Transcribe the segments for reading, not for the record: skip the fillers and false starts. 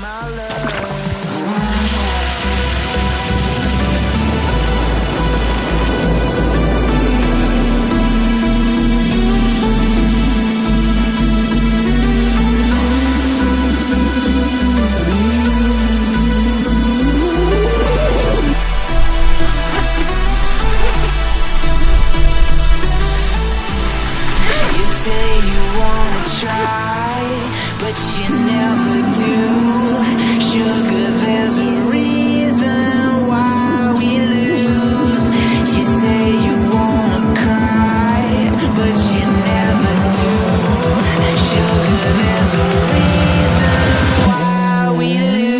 my love. But you never do. Sugar, there's a reason why we lose. You say you wanna cry, but you never do. Sugar, there's a reason why we lose.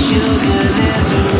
Sugar, there's a